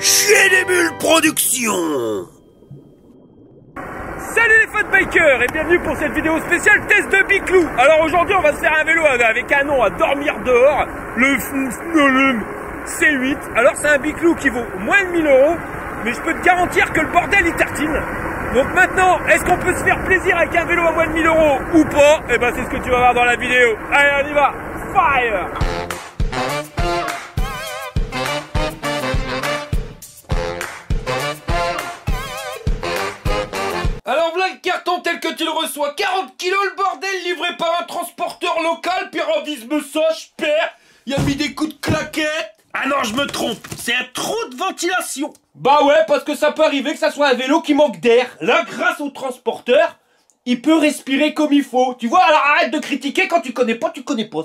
Chez les Bulles Productions. Salut les fat bikers et bienvenue pour cette vidéo spéciale test de Biclou. Alors aujourd'hui on va se faire un vélo avec un nom à dormir dehors, le C8. Alors c'est un Biclou qui vaut moins de 1000 €, mais je peux te garantir que le bordel il tartine. Donc maintenant, est-ce qu'on peut se faire plaisir avec un vélo à moins de 1000 € ou pas? Eh ben c'est ce que tu vas voir dans la vidéo. Allez on y va, fire! Alors voilà le carton tel que tu le reçois, 40 kilos le bordel, livré par un transporteur local, pyramidisme ça, je perds, il a mis des coups de claquette. Ah non, je me trompe, c'est un trou de ventilation. Bah ouais, parce que ça peut arriver que ça soit un vélo qui manque d'air. Là, grâce au transporteur, il peut respirer comme il faut. Tu vois, alors arrête de critiquer, quand tu connais pas,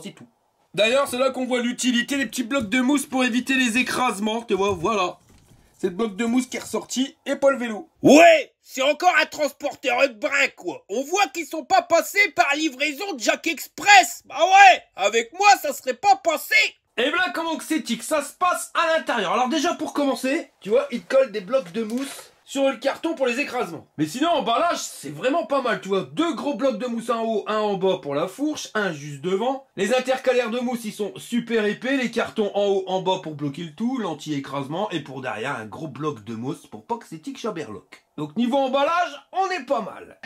c'est tout. D'ailleurs, c'est là qu'on voit l'utilité des petits blocs de mousse pour éviter les écrasements, tu vois, voilà. C'est le bloc de mousse qui est ressorti et pas le vélo. Ouais, c'est encore un transporteur de brin, quoi. On voit qu'ils sont pas passés par livraison de Jack Express. Bah ouais, avec moi, ça serait pas passé. Et voilà comment que c'est tic, ça se passe à l'intérieur. Alors déjà pour commencer, tu vois, il te colle des blocs de mousse sur le carton pour les écrasements. Mais sinon, emballage, c'est vraiment pas mal, tu vois. 2 gros blocs de mousse en haut, un en bas pour la fourche, un juste devant. Les intercalaires de mousse, ils sont super épais. Les cartons en haut, en bas pour bloquer le tout, l'anti-écrasement. Et pour derrière, un gros bloc de mousse pour pas que c'est tic Chaberloc. Donc niveau emballage, on est pas mal.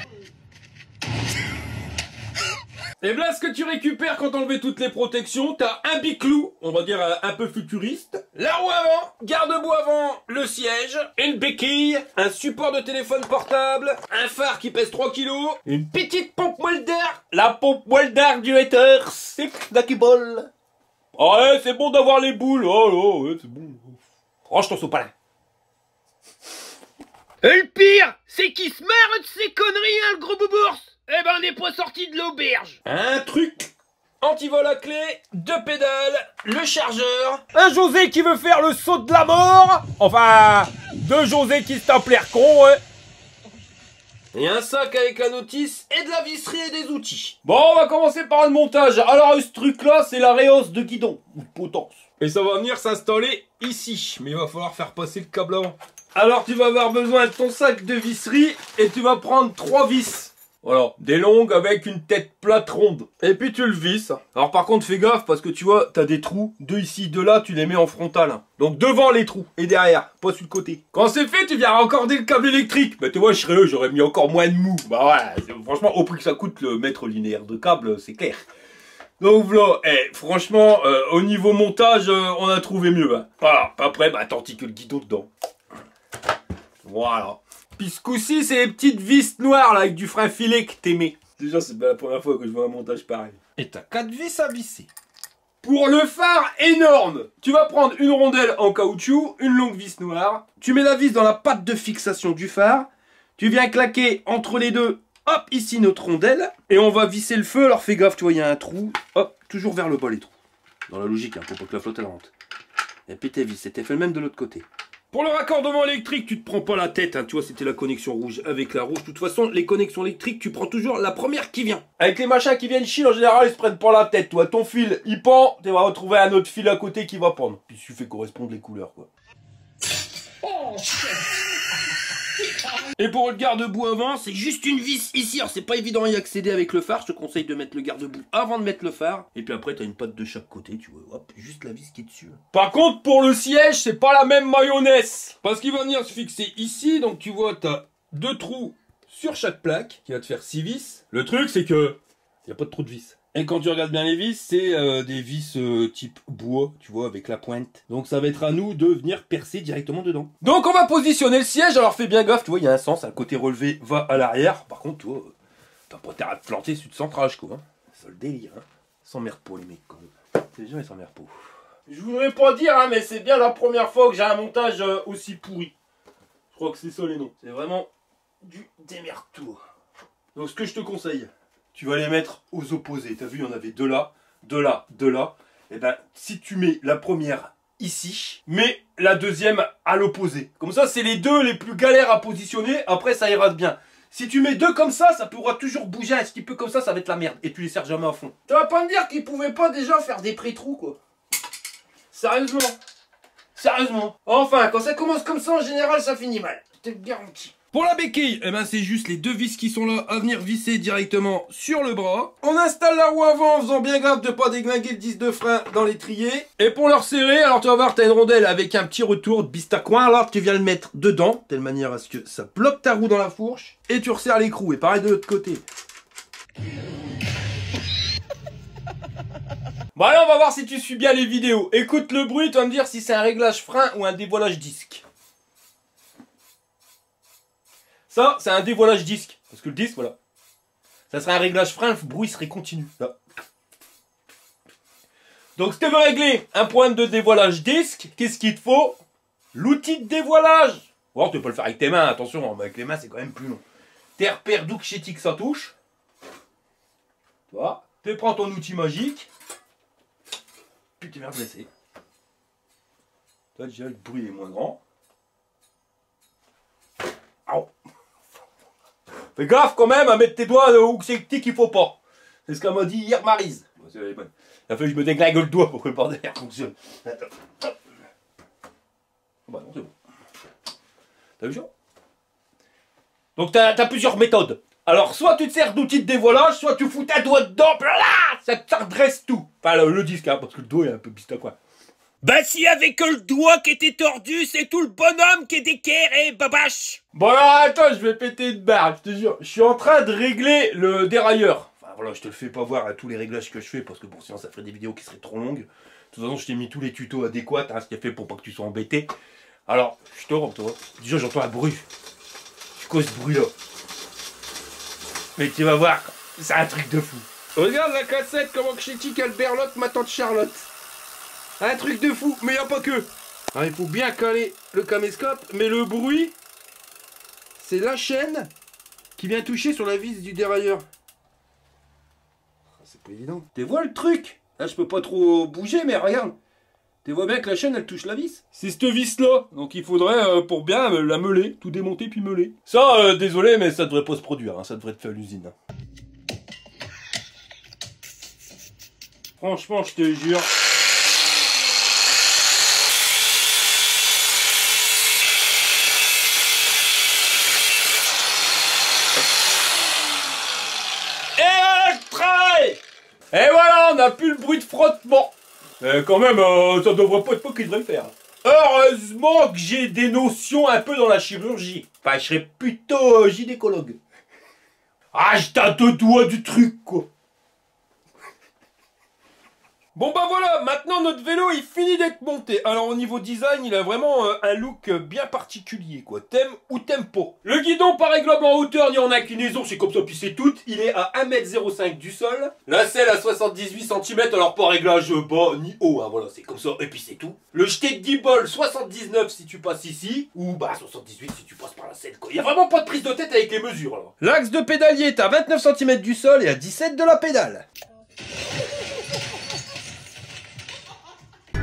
Et voilà ce que tu récupères quand t'enlèves toutes les protections. T'as un Biclou, on va dire un peu futuriste. La roue avant, garde-boue avant, le siège, une béquille, un support de téléphone portable, un phare qui pèse 3 kg, une petite pompe moelle d'air, la pompe moelle d'air du hater, c'est Dakibol. Ah ouais, c'est bon d'avoir les boules, oh ouais, c'est bon. Range ton sopalin. Et le pire, c'est qu'il se marre de ces conneries, hein, le gros boubours. Eh ben, on n'est pas sorti de l'auberge. Un truc anti-vol à clé, 2 pédales, le chargeur, un José qui veut faire le saut de la mort, enfin, 2 José qui se tapent l'air con, ouais. Et un sac avec la notice et de la visserie et des outils. Bon, on va commencer par le montage. Alors, ce truc-là, c'est la réhausse de guidon, ou de potence. Et ça va venir s'installer ici, mais il va falloir faire passer le câble avant. Alors, tu vas avoir besoin de ton sac de visserie et tu vas prendre 3 vis. Voilà, des longues avec une tête plate ronde. Et puis tu le visses. Alors par contre fais gaffe parce que tu vois, t'as des trous, 2 ici, 2 là, tu les mets en frontal. Donc devant les trous et derrière, pas sur le côté. Quand c'est fait, tu viens raccorder le câble électrique. Bah tu vois, je serais eux, j'aurais mis encore moins de mou. Bah ouais, franchement, au prix que ça coûte le mètre linéaire de câble, c'est clair. Donc voilà, franchement, au niveau montage, on a trouvé mieux. Hein. Voilà, après, bah t'entis que le guidon dedans. Voilà. Puis ce coup-ci, c'est les petites vis noires là avec du frein filet que t'aimais. Déjà, c'est pas la première fois que je vois un montage pareil. Et t'as 4 vis à visser. Pour le phare énorme, tu vas prendre une rondelle en caoutchouc, une longue vis noire. Tu mets la vis dans la patte de fixation du phare. Tu viens claquer entre les deux, hop, ici notre rondelle. Et on va visser le feu. Alors fais gaffe, tu vois, il y a un trou. Hop, toujours vers le bas les trous. Dans la logique, hein, pour pas que la flotte elle rentre. Et puis tes vis, c'était fait le même de l'autre côté. Pour le raccordement électrique, tu te prends pas la tête, hein. Tu vois, c'était la connexion rouge avec la rouge. De toute façon, les connexions électriques, tu prends toujours la première qui vient. Avec les machins qui viennent chier, en général, ils se prennent pas la tête. Toi, ton fil, il pend, tu vas retrouver un autre fil à côté qui va pendre. Puis il suffit correspondre les couleurs, quoi. Et pour le garde-boue avant, c'est juste une vis ici. Alors c'est pas évident à y accéder avec le phare. Je te conseille de mettre le garde-boue avant de mettre le phare. Et puis après, t'as une patte de chaque côté, tu vois. Hop, juste la vis qui est dessus. Par contre, pour le siège, c'est pas la même mayonnaise. Parce qu'il va venir se fixer ici. Donc tu vois, t'as 2 trous sur chaque plaque qui va te faire 6 vis. Le truc, c'est que y a pas de trou de vis. Et quand tu regardes bien les vis, c'est des vis type bois, tu vois, avec la pointe. Donc ça va être à nous de venir percer directement dedans. Donc on va positionner le siège, alors fais bien gaffe, tu vois, il y a un sens, un côté relevé va à l'arrière. Par contre, tu vois, t'as pas intérêt à te planter sur le centrage, quoi. Hein. C'est le délire, hein. S'emmerde pas les mecs, quand même. Les gens, ils s'emmerdent pas. Je voudrais pas dire, hein, mais c'est bien la première fois que j'ai un montage aussi pourri. Je crois que c'est ça les noms. C'est vraiment du démerde-toi. Donc ce que je te conseille, tu vas les mettre aux opposés. T'as vu, il y en avait 2 là, 2 là, 2 là. Et ben, si tu mets la première ici, mets la deuxième à l'opposé. Comme ça, c'est les 2 les plus galères à positionner. Après, ça ira bien. Si tu mets 2 comme ça pourra toujours bouger un petit peu comme ça va être la merde. Et tu les serres jamais à fond. Tu vas pas me dire qu'ils pouvaient pas déjà faire des pré-trous, quoi. Sérieusement. Sérieusement. Enfin, quand ça commence comme ça, en général, ça finit mal. Je te le garantis. Pour la béquille, eh ben c'est juste les deux vis qui sont là à venir visser directement sur le bras. On installe la roue avant en faisant bien gaffe de pas déglinguer le disque de frein dans l'étrier. Et pour le resserrer, alors tu vas voir, t'as une rondelle avec un petit retour de bise ta coin. Alors tu viens le mettre dedans, de telle manière à ce que ça bloque ta roue dans la fourche. Et tu resserres l'écrou. Et pareil de l'autre côté. Bon allez, on va voir si tu suis bien les vidéos. Écoute le bruit, tu vas me dire si c'est un réglage frein ou un dévoilage disque. Ça, c'est un dévoilage disque. Parce que le disque, voilà. Ça serait un réglage frein, le bruit serait continu. Là. Donc, si tu veux régler un problème de dévoilage disque, qu'est-ce qu'il te faut? L'outil de dévoilage. Ou alors, tu peux le faire avec tes mains, attention, avec les mains, c'est quand même plus long. Tes repères d'où que ça touche. Tu vois? Tu prends ton outil magique. Puis tu viens blesser. Toi, déjà, le bruit est moins grand. Au. Fais gaffe quand même à mettre tes doigts où c'est qu'il faut pas. C'est ce qu'elle m'a dit hier Maryse. Il a fallu que je me déglingue le doigt pour que le bordel fonctionne. Attends. Bah non, c'est bon. T'as vu ça? Donc t'as plusieurs méthodes. Alors soit tu te sers d'outil de dévoilage, soit tu fous ta doigt dedans, là, ça redresse tout. Enfin le disque, hein, parce que le doigt est un peu piste quoi. Bah s'il y avait que le doigt qui était tordu, c'est tout le bonhomme qui est d'équerre et babache. Bon alors attends, je vais péter une barre, je te jure. Je suis en train de régler le dérailleur. Enfin voilà, je te le fais pas voir à tous les réglages que je fais, parce que bon, sinon ça ferait des vidéos qui seraient trop longues. De toute façon, je t'ai mis tous les tutos adéquats, hein, ce qui est fait pour pas que tu sois embêté. Alors, je te rends, toi. Déjà j'entends un bruit. C'est quoi ce bruit là? Mais tu vas voir, c'est un truc de fou. Regarde la cassette, comment que j'ai dit qu'elle berlotte ma tante Charlotte. Un truc de fou, mais y a pas que. Alors, il faut bien caler le caméscope, mais le bruit, c'est la chaîne qui vient toucher sur la vis du dérailleur. C'est pas évident. Tu vois le truc? Là, je peux pas trop bouger, mais regarde. Tu vois bien que la chaîne, elle touche la vis. C'est cette vis-là. Donc, il faudrait, pour bien la meuler, tout démonter puis meuler. Ça, désolé, mais ça devrait pas se produire. Hein, ça devrait être fait à l'usine. Hein. Franchement, je te jure. Et voilà, on n'a plus le bruit de frottement. Quand même, ça devrait pas être moi qui devrait le faire. Heureusement que j'ai des notions un peu dans la chirurgie. Enfin, je serais plutôt gynécologue. Ah, j'étais à deux doigts du truc, quoi. Bon bah voilà, maintenant notre vélo il finit d'être monté. Alors au niveau design, il a vraiment un look bien particulier quoi. T'aimes ou t'aimes pas. Le guidon pas réglable en hauteur ni en inclinaison, c'est comme ça puis c'est tout. Il est à 1,05 m du sol. La selle à 78 cm, alors pas réglage bas ni haut, hein, voilà c'est comme ça et puis c'est tout. Le jeté de 10 bols, 79 si tu passes ici, ou bah 78 si tu passes par la selle quoi. Il y a vraiment pas de prise de tête avec les mesures là. L'axe de pédalier est à 29 cm du sol et à 17 de la pédale.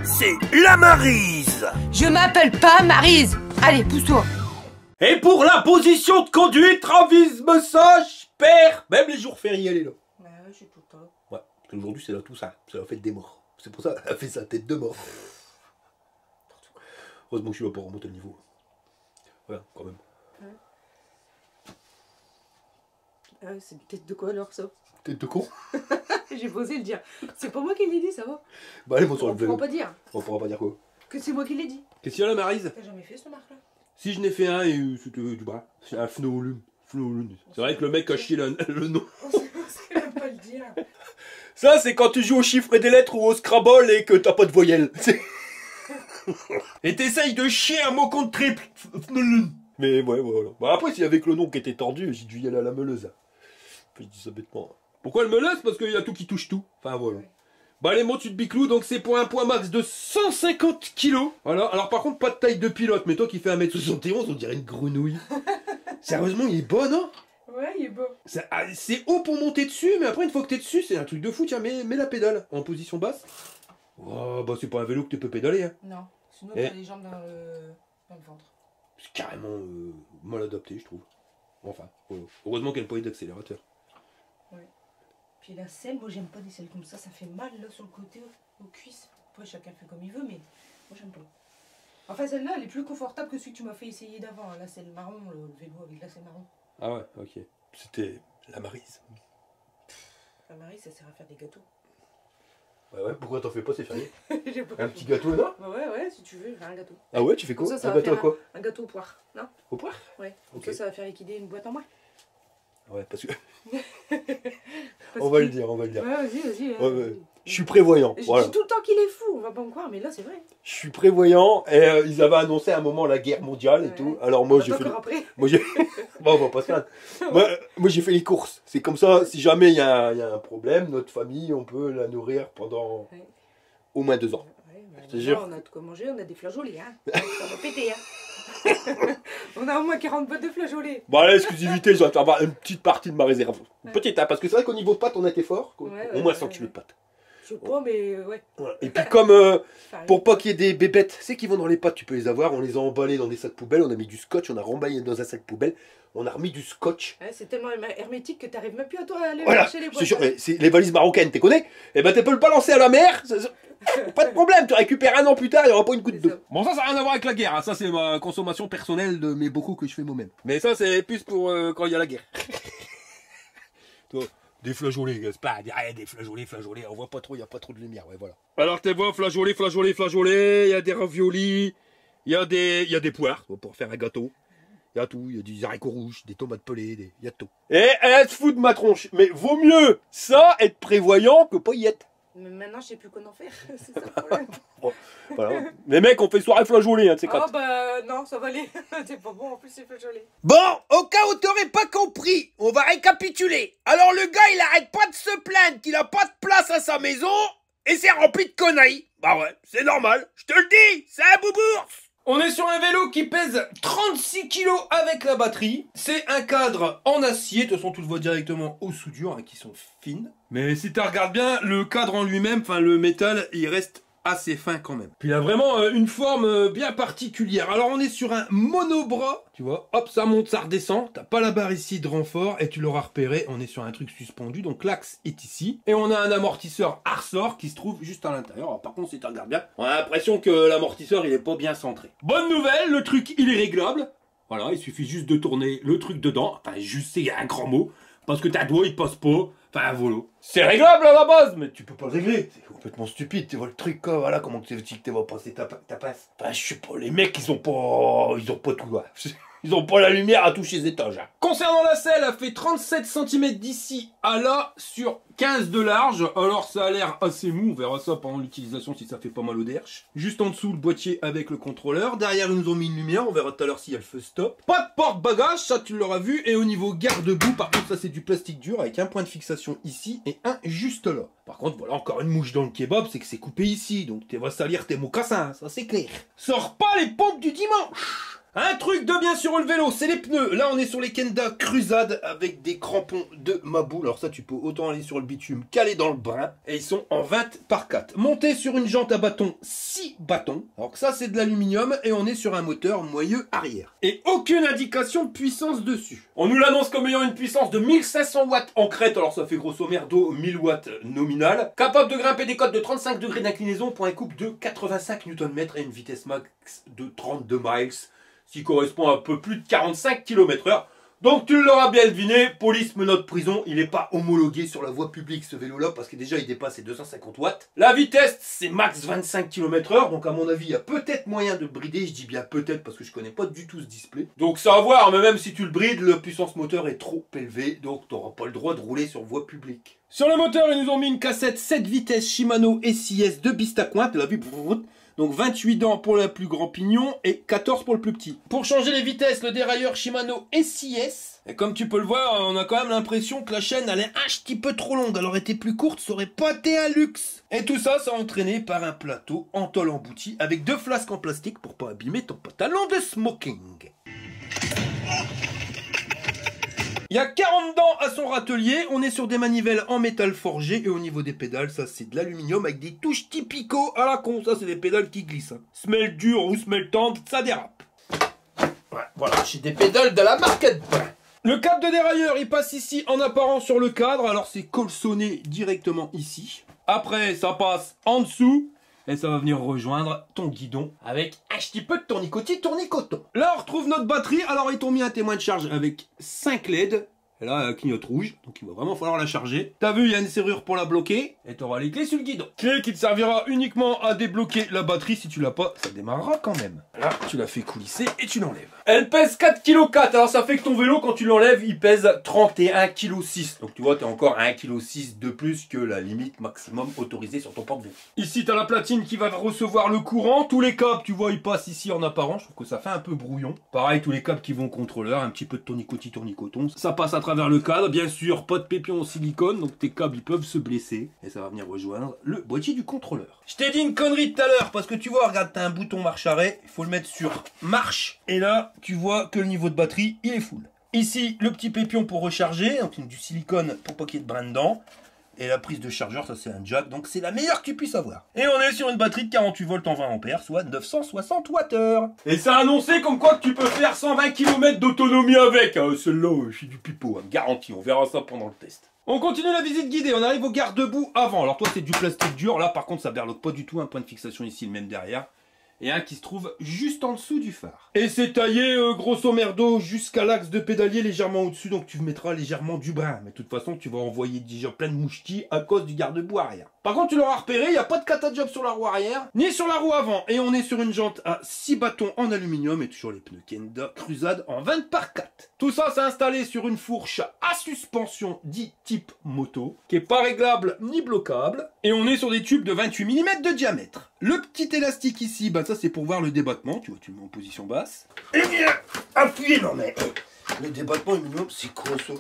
C'est la Maryse. Je m'appelle pas Maryse. Allez, pousse-toi. Et pour la position de conduite, Travis massage, père. Même les jours fériés, elle est là. Ouais, je suis tout le temps. Ouais, parce qu'aujourd'hui c'est la Toussaint, c'est la fête des morts. C'est pour ça qu'elle a fait sa tête de mort. Heureusement que je suis là pour remonter le niveau. Voilà, quand même. Ah, c'est une tête de quoi alors ça? Tête de con. J'ai posé le dire. C'est pas moi qui l'ai dit, ça va? Bah allez, bonsoir On le vélo. pourra pas dire On pourra pas dire quoi. que c'est moi qui l'ai dit. Qu'est-ce qu'il y a là, Maryse? T'as jamais fait ce marque là? Si je n'ai fait un et c'était du bras. C'est un phnolune. C'est vrai que le mec a chié le nom. On sait même pas le dire. Ça, c'est quand tu joues au chiffre et des lettres ou au Scrabble et que t'as pas de voyelle. Et t'essayes de chier un mot contre triple. Mais ouais, voilà. Bah après, s'il y avait que le nom qui était tordu, j'ai dû y aller à la meuleuse. Je dis ça bêtement. Pourquoi le meuleuse? Parce qu'il y a tout qui touche tout. Enfin voilà. Bah les mots tu te biclous, donc c'est pour un poids max de 150 kg. Voilà, alors par contre pas de taille de pilote, mais toi qui fais 1m71, on dirait une grenouille. Sérieusement, il est bon, non? Ouais, il est beau. C'est haut pour monter dessus, mais après une fois que t'es dessus, c'est un truc de fou. Tiens, mets la pédale en position basse. Oh, bah c'est pas un vélo que tu peux pédaler, hein. Non, sinon t'as les jambes dans le ventre. C'est carrément mal adapté, je trouve. Enfin, voilà. Heureusement qu'elle n'a pas eu d'accélérateur. Ouais. Puis la selle, moi j'aime pas des selles comme ça fait mal là sur le côté, aux cuisses. Après chacun fait comme il veut, mais moi j'aime pas. Enfin, celle-là, elle est plus confortable que celui que tu m'as fait essayer d'avant. Là, c'est le marron, le vélo avec lacet marron. Ah ouais, ok. C'était la Maryse. La Marie, ça sert à faire des gâteaux. Ouais, pourquoi t'en fais pas, c'est férié? J'ai pas Un petit gâteau là? Bah ouais, si tu veux, faire un gâteau. Ah ouais, tu fais quoi? Ça, ça un va gâteau à faire quoi? Un gâteau au poire, non? Au poire? Ouais. Ok. Ça va faire liquider une boîte en moins. Ouais, parce que. Parce on va que- le dire, on va le dire. Ouais, vas-y. Ouais, ouais. Je suis prévoyant, Je voilà. dis tout le temps qu'il est fou, on va pas me croire, mais là, c'est vrai. Je suis prévoyant et ils avaient annoncé à un moment la guerre mondiale et Ouais. tout. Alors moi j'ai fait. Encore après. Moi j'ai. Bon, on va pas se plaindre. Moi j'ai fait les courses. C'est comme ça, si jamais il y a un problème, notre famille, on peut la nourrir pendant Ouais. au moins 2 ans. Ouais, bah, Je te jure. on a de quoi manger, on a des flageolets, hein. Ça va péter, hein. On a au moins 40 boîtes de flageolets. Bon, allez, exclusivité, je vais avoir une petite partie de ma réserve. Une Ouais. petite, hein, parce que c'est vrai qu'au niveau pâtes, on a été fort. Ouais, Au moins ouais, 100 ouais, kilos de pâtes. Je sais pas, mais ouais. Voilà. Et puis comme Farine. pour pas qu'il y ait des bébêtes, c'est qui vont dans les pâtes, tu peux les avoir. On les a emballés dans des sacs poubelles, on a mis du scotch, on a remballé dans un sac poubelle, on a remis du scotch. Ouais, c'est tellement hermétique que t'arrives même plus à toi à aller Voilà, chercher les c'est boîtes. sûr, c'est les valises marocaines, tu connais? Et ben tu peux le balancer à la mer, pas de problème, tu récupères 1 an plus tard, il n'y aura pas une goutte C'est d'eau. ça. Bon, ça n'a rien à voir avec la guerre, hein. Ça c'est ma consommation personnelle de mes bocaux que je fais moi-même. Mais ça c'est plus pour quand il y a la guerre. Toi, des flageolets, c'est pas des flageolets, on voit pas trop, il n'y a pas trop de lumière, ouais, voilà. Alors tu vois, flageolets, il y a des raviolis, il y a des poires pour faire un gâteau. Il y a tout, il y a des haricots rouges, des tomates pelées, il y a tout. Et elle se fout de ma tronche. Mais vaut mieux ça, être prévoyant, que pas y être. Mais maintenant, je sais plus quoi en faire. C'est ça le problème. Voilà. Les mecs, on fait soirée flageolée, hein, de ces Oh quatre. bah non, ça va aller. C'est pas bon, en plus c'est flageolé. Bon, au cas où t'aurais pas compris, on va récapituler. Alors le gars, il arrête pas de se plaindre qu'il a pas de place à sa maison et c'est rempli de conneries. Bah ouais, c'est normal, je te le dis, c'est un boubours. On est sur un vélo qui pèse 36 kg avec la batterie. C'est un cadre en acier. De toute façon, tu le vois directement aux soudures hein, qui sont fines. Mais si tu regardes bien, le cadre en lui-même, enfin le métal, il reste assez fin quand même. Puis il a vraiment une forme bien particulière. Alors on est sur un monobras, tu vois, hop, ça monte, ça redescend. T'as pas la barre ici de renfort et tu l'auras repéré, on est sur un truc suspendu, donc l'axe est ici. Et on a un amortisseur à ressort qui se trouve juste à l'intérieur. Alors par contre, si tu regardes bien, on a l'impression que l'amortisseur il est pas bien centré. Bonne nouvelle, le truc il est réglable. Voilà, il suffit juste de tourner le truc dedans. Enfin, juste c'est un grand mot, parce que ta doigt il passe pas. Enfin, un volo. C'est réglable à la base, mais tu peux pas le régler. C'est complètement stupide. Tu vois le truc, quoi, voilà, comment tu veux que tu vas passer ta passe. Enfin, je sais pas, les mecs, ils ont pas tout, là. Ils ont pas la lumière à toucher les étages. Hein. Concernant la selle, elle fait 37 cm d'ici à là sur 15 de large. Alors ça a l'air assez mou, on verra ça pendant l'utilisation si ça fait pas mal au derche. Juste en dessous le boîtier avec le contrôleur. Derrière ils nous ont mis une lumière, on verra tout à l'heure si elle fait stop. Pas de porte-bagages, ça tu l'auras vu. Et au niveau garde-boue, par contre ça c'est du plastique dur avec un point de fixation ici et un juste là. Par contre voilà encore une mouche dans le kebab, c'est que c'est coupé ici. Donc tu vas salir tes mocassins, ça c'est clair. Sors pas les pompes du dimanche. Un truc de bien sur le vélo, c'est les pneus. Là, on est sur les Kenda Cruzade avec des crampons de Maboule. Alors ça, tu peux autant aller sur le bitume qu'aller dans le brin. Et ils sont en 20 par 4. Montés sur une jante à bâton, 6 bâtons. Alors que ça, c'est de l'aluminium et on est sur un moteur moyeu arrière. Et aucune indication de puissance dessus. On nous l'annonce comme ayant une puissance de 1500 watts en crête. Alors ça fait grosso merdo 1000 watts nominal. Capable de grimper des côtes de 35 degrés d'inclinaison pour un couple de 85 Nm et une vitesse max de 32 miles. Qui correspond à un peu plus de 45 km/h. Donc tu l'auras bien deviné, police, menottes, prison, il n'est pas homologué sur la voie publique ce vélo-là, parce que déjà il dépasse les 250 watts. La vitesse, c'est max 25 km/h, donc à mon avis, il y a peut-être moyen de brider, je dis bien peut-être parce que je connais pas du tout ce display. Donc ça à voir, mais même si tu le brides, la puissance moteur est trop élevée, donc tu n'auras pas le droit de rouler sur voie publique. Sur le moteur, ils nous ont mis une cassette 7 vitesses Shimano SIS de Bistacointe, la vue. Donc 28 dents pour le plus grand pignon et 14 pour le plus petit. Pour changer les vitesses, le dérailleur Shimano SIS. Et comme tu peux le voir, on a quand même l'impression que la chaîne elle est un petit peu trop longue. Elle aurait été plus courte, ça aurait pas été un luxe. Et tout ça, ça entraîné par un plateau en tôle embouti avec 2 flasques en plastique pour pas abîmer ton pantalon de smoking. Il y a 40 dents à son râtelier, on est sur des manivelles en métal forgé et au niveau des pédales, ça c'est de l'aluminium avec des touches typico à la con, ça c'est des pédales qui glissent. Hein. Semelle dure ou semelle tendre, ça dérape. Ouais, voilà, j'ai des pédales de la marque Brun. Le câble de dérailleur, il passe ici en apparent sur le cadre, alors c'est colçonné directement ici. Après, ça passe en dessous et ça va venir rejoindre ton guidon avec un petit peu de tournicoton. Là, on retrouve notre batterie. Alors, ils t'ont mis un témoin de charge avec 5 LED. Et là, clignote rouge, donc il va vraiment falloir la charger. T'as vu, il y a une serrure pour la bloquer, et t'auras les clés sur le guidon. Clé qui te servira uniquement à débloquer la batterie. Si tu l'as pas, ça démarrera quand même. Là, tu la fais coulisser et tu l'enlèves. Elle pèse 4,4 kg. Alors ça fait que ton vélo, quand tu l'enlèves, il pèse 31,6 kg. Donc tu vois, t'es encore à 1,6 kg de plus que la limite maximum autorisée sur ton porte-vélo. Ici, t'as la platine qui va recevoir le courant. Tous les câbles, tu vois, ils passent ici en apparent. Je trouve que ça fait un peu brouillon. Pareil, tous les câbles qui vont au contrôleur, un petit peu de tournicoton. Ça passe à travers le cadre. Bien sûr, pas de pépion en silicone, donc tes câbles, ils peuvent se blesser. Et ça va venir rejoindre le boîtier du contrôleur. Je t'ai dit une connerie tout à l'heure, parce que tu vois, regarde, t'as un bouton marche-arrêt. Il faut le mettre sur marche. Et là, tu vois que le niveau de batterie, il est full. Ici, le petit pépion pour recharger, donc du silicone pour pas qu'il y ait de brin dedans. Et la prise de chargeur, ça c'est un jack, donc c'est la meilleure que tu puisses avoir. Et on est sur une batterie de 48 volts en 20 ampères, soit 960 Wh. Et ça a annoncé comme quoi que tu peux faire 120 km d'autonomie avec. Celle-là, je suis du pipeau, hein, garanti, on verra ça pendant le test. On continue la visite guidée, on arrive au garde-boue avant. Alors toi c'est du plastique dur, là par contre ça berloque pas du tout, un point de fixation ici, le même derrière. Et un qui se trouve juste en dessous du phare. Et c'est taillé grosso merdo jusqu'à l'axe de pédalier légèrement au-dessus, donc tu mettras légèrement du brin. Mais de toute façon, tu vas envoyer déjà plein de mouchetis à cause du garde-boue arrière. Par contre, tu l'auras repéré, il n'y a pas de cata-job sur la roue arrière, ni sur la roue avant. Et on est sur une jante à 6 bâtons en aluminium et toujours les pneus Kenda Cruzade en 20 par 4. Tout ça, c'est installé sur une fourche à suspension dit type moto, qui est pas réglable ni bloquable. Et on est sur des tubes de 28 mm de diamètre. Le petit élastique ici, bah ça c'est pour voir le débattement. Tu vois, tu le mets en position basse. Et bien, appuyez, non mais... le débattement minimum, c'est quoi ça?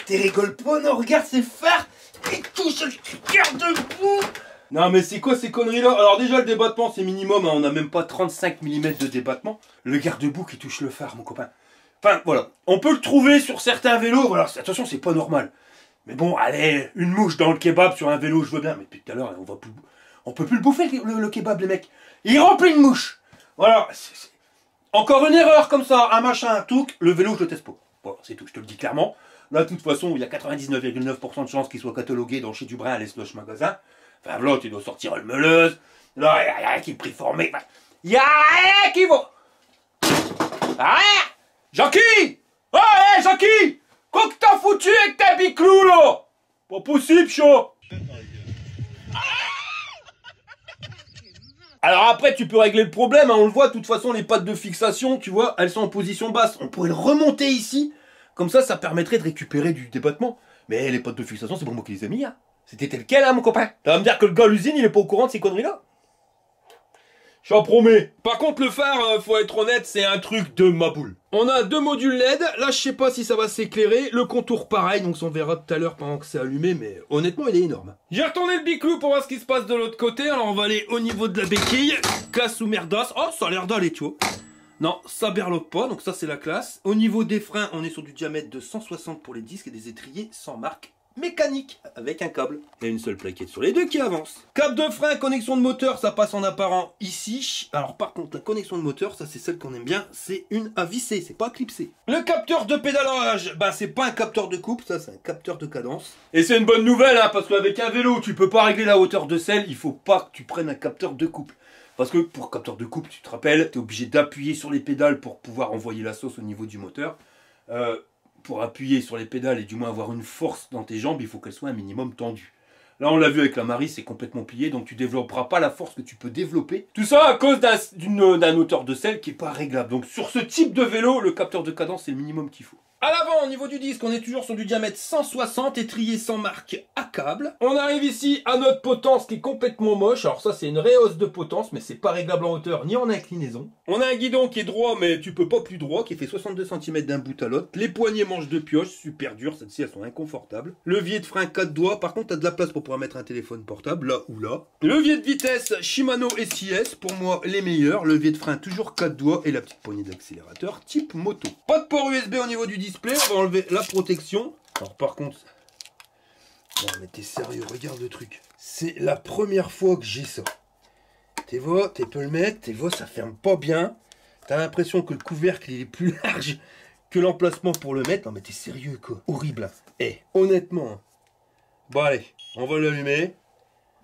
T'es rigoles pas, non? Regarde ces phares et touche le garde-boue. Non mais c'est quoi ces conneries là? Alors déjà le débattement c'est minimum, hein, on n'a même pas 35 mm de débattement. Le garde-boue qui touche le phare, mon copain. Enfin voilà, on peut le trouver sur certains vélos, voilà, attention c'est pas normal. Mais bon, allez, une mouche dans le kebab sur un vélo, je veux bien, mais depuis tout à l'heure on peut plus le bouffer le kebab les mecs. Il est rempli de mouches. Voilà, encore une erreur comme ça, un machin, un touc, le vélo je le teste pas. Voilà, c'est tout, je te le dis clairement. Là, de toute façon, il y a 99,9% de chances qu'il soit catalogué dans chez Dubrin à l'Esloche Magasin. Enfin, là, tu dois sortir une meuleuse. Là, il n'y a rien qui est préformé. Il n'y a rien qui vaut. Rien. Jackie! Oh, hé, Jackie! Quoi que t'as foutu avec ta biclou, là? Pas possible, chaud! Alors après, tu peux régler le problème, hein, on le voit, de toute façon, les pattes de fixation, tu vois, elles sont en position basse. On pourrait le remonter ici. Comme ça, ça permettrait de récupérer du débattement. Mais les potes de fixation, c'est pour moi qui les ai mis. Hein. C'était tel quel, hein, mon copain. Tu vas me dire que le gars à l'usine, il est pas au courant de ces conneries-là? J'en promets. Par contre, le phare, faut être honnête, c'est un truc de ma boule. On a 2 modules LED. Là, je sais pas si ça va s'éclairer. Le contour, pareil, donc on verra tout à l'heure pendant que c'est allumé. Mais honnêtement, il est énorme. J'ai retourné le biclou pour voir ce qui se passe de l'autre côté. Alors, on va aller au niveau de la béquille. Classe ou merdas. Oh, ça a l'air d'aller, tu vois. Non, ça berloque pas, donc ça c'est la classe. Au niveau des freins, on est sur du diamètre de 160 pour les disques et des étriers sans marque mécanique avec un câble. Il y a une seule plaquette sur les deux qui avance. Câble de frein, connexion de moteur, ça passe en apparent ici. Alors par contre, la connexion de moteur, ça c'est celle qu'on aime bien, c'est une à visser, c'est pas clipsé. Le capteur de pédalage, bah c'est pas un capteur de coupe, ça c'est un capteur de cadence. Et c'est une bonne nouvelle, hein, parce qu'avec un vélo, tu peux pas régler la hauteur de selle, il faut pas que tu prennes un capteur de coupe. Parce que pour capteur de coupe, tu te rappelles, tu es obligé d'appuyer sur les pédales pour pouvoir envoyer la sauce au niveau du moteur. Pour appuyer sur les pédales et du moins avoir une force dans tes jambes, il faut qu'elles soient un minimum tendues. Là, on l'a vu avec la Marie, c'est complètement plié, donc tu développeras pas la force que tu peux développer. Tout ça à cause d'un hauteur de selle qui n'est pas réglable. Donc sur ce type de vélo, le capteur de cadence, c'est le minimum qu'il faut. À l'avant, au niveau du disque, on est toujours sur du diamètre 160, étrié sans marque à câble. On arrive ici à notre potence qui est complètement moche. Alors ça, c'est une réhausse de potence, mais c'est pas réglable en hauteur ni en inclinaison. On a un guidon qui est droit, mais tu peux pas plus droit, qui fait 62 cm d'un bout à l'autre. Les poignées manches de pioche, super dures, celles-ci, elles sont inconfortables. Levier de frein 4 doigts, par contre, t'as de la place pour pouvoir mettre un téléphone portable, là ou là. Levier de vitesse, Shimano SIS, pour moi, les meilleurs. Levier de frein, toujours 4 doigts, et la petite poignée d'accélérateur, type moto. Pas de port USB au niveau du display, on va enlever la protection. Alors par contre, non mais t'es sérieux, regarde le truc. C'est la première fois que j'ai ça. Tu vois, tu peux le mettre, tu vois, ça ferme pas bien. T'as l'impression que le couvercle il est plus large que l'emplacement pour le mettre. Non mais t'es sérieux quoi, horrible. Eh, honnêtement. Bon allez, on va l'allumer.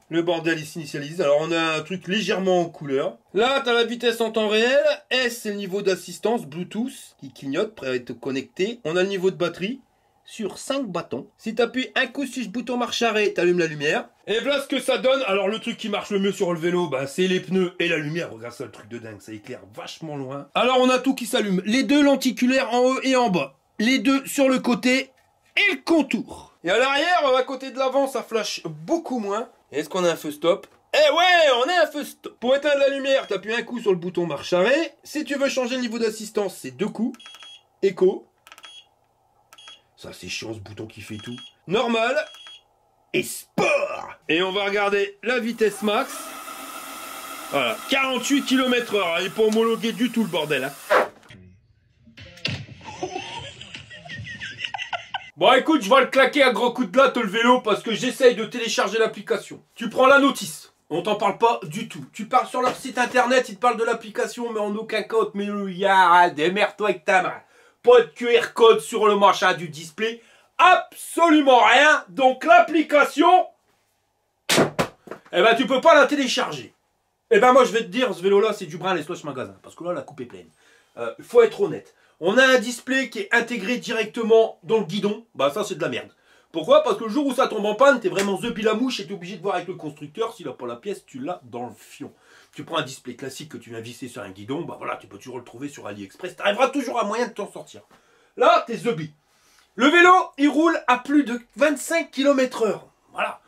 Le bordel il s'initialise. Alors on a un truc légèrement en couleur. Là t'as la vitesse en temps réel. S c'est le niveau d'assistance Bluetooth qui clignote, prêt à être connecté. On a le niveau de batterie sur 5 bâtons. Si tu appuies un coup sur le bouton marche arrêt, t'allumes la lumière. Et voilà ce que ça donne. Alors le truc qui marche le mieux sur le vélo, bah, c'est les pneus et la lumière. Regarde ça, le truc de dingue, ça éclaire vachement loin. Alors on a tout qui s'allume. Les deux lenticulaires en haut et en bas. Les deux sur le côté et le contour. Et à l'arrière, à côté de l'avant, ça flash beaucoup moins. Est-ce qu'on a un feu stop? Eh ouais, on a un feu stop. Pour éteindre la lumière, t'appuies un coup sur le bouton marche arrêt. Si tu veux changer le niveau d'assistance, c'est 2 coups. Écho. Ça c'est chiant ce bouton qui fait tout. Normal. Et sport. Et on va regarder la vitesse max. Voilà, 48 km/h. Il n'est pas homologué du tout le bordel. Hein. Bon écoute, je vais le claquer à gros coups de latte le vélo parce que j'essaye de télécharger l'application. Tu prends la notice. On t'en parle pas du tout. Tu parles sur leur site internet, ils te parlent de l'application, mais en aucun cas, mais démerde-toi avec ta main. Pas de QR code sur le machin du display. Absolument rien. Donc l'application, eh ben tu peux pas la télécharger. Eh ben moi je vais te dire, ce vélo là c'est du brin les slash magasin. Parce que là la coupe est pleine. Faut être honnête. On a un display qui est intégré directement dans le guidon. Bah ça c'est de la merde. Pourquoi? Parce que le jour où ça tombe en panne, t'es vraiment the pile à mouche et t'es obligé de voir avec le constructeur. S'il a pas la pièce, tu l'as dans le fion. Tu prends un display classique que tu viens visser sur un guidon, bah voilà, tu peux toujours le trouver sur AliExpress. Tu arriveras toujours à moyen de t'en sortir. Là, t'es the bee. Le vélo, il roule à plus de 25 km/h. Voilà.